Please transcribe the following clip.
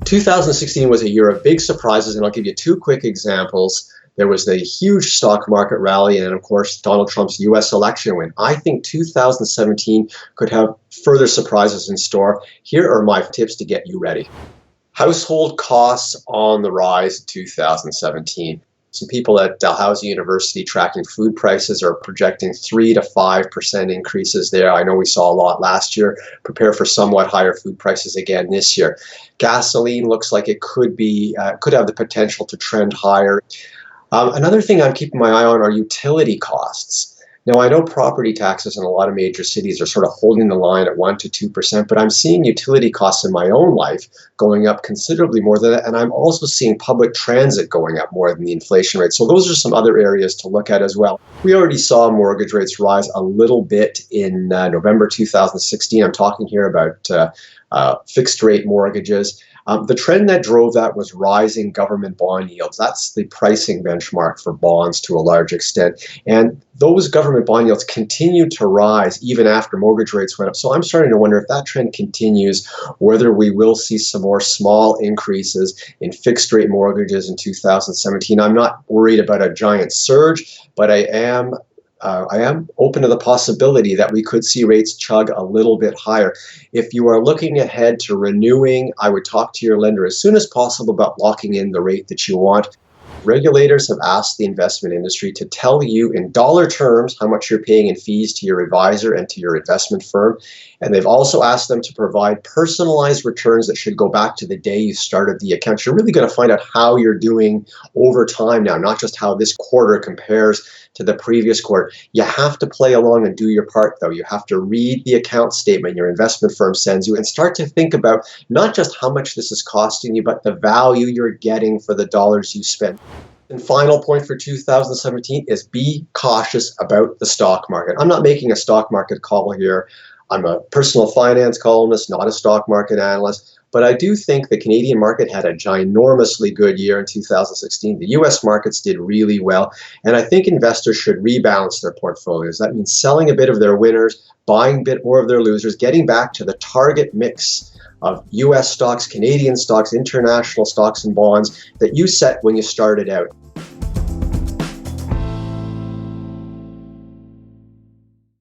2016 was a year of big surprises, and I'll give you two quick examples. There was the huge stock market rally and, of course, Donald Trump's U.S. election win. I think 2017 could have further surprises in store. Here are my tips to get you ready. Household costs on the rise in 2017. Some people at Dalhousie University tracking food prices are projecting 3 to 5% increases there. I know we saw a lot last year. Prepare for somewhat higher food prices again this year. Gasoline looks like it could have the potential to trend higher. Another thing I'm keeping my eye on are utility costs. Now, I know property taxes in a lot of major cities are sort of holding the line at 1 to 2%, but I'm seeing utility costs in my own life going up considerably more than that, and I'm also seeing public transit going up more than the inflation rate. So those are some other areas to look at as well. We already saw mortgage rates rise a little bit in November 2016. I'm talking here about fixed rate mortgages. The trend that drove that was rising government bond yields. That's the pricing benchmark for bonds to a large extent. And those government bond yields continued to rise even after mortgage rates went up. So I'm starting to wonder if that trend continues, whether we will see some more small increases in fixed rate mortgages in 2017. I'm not worried about a giant surge, but I am open to the possibility that we could see rates chug a little bit higher. If you are looking ahead to renewing, I would talk to your lender as soon as possible about locking in the rate that you want. Regulators have asked the investment industry to tell you in dollar terms how much you're paying in fees to your advisor and to your investment firm. And they've also asked them to provide personalized returns that should go back to the day you started the account. You're really going to find out how you're doing over time now, not just how this quarter compares to the previous quarter. You have to play along and do your part, though. You have to read the account statement your investment firm sends you and start to think about not just how much this is costing you, but the value you're getting for the dollars you spend. And final point for 2017 is be cautious about the stock market. I'm not making a stock market call here. I'm a personal finance columnist, not a stock market analyst. But I do think the Canadian market had a ginormously good year in 2016. The U.S. markets did really well. And I think investors should rebalance their portfolios. That means selling a bit of their winners, buying a bit more of their losers, getting back to the target mix of U.S. stocks, Canadian stocks, international stocks, and bonds that you set when you started out.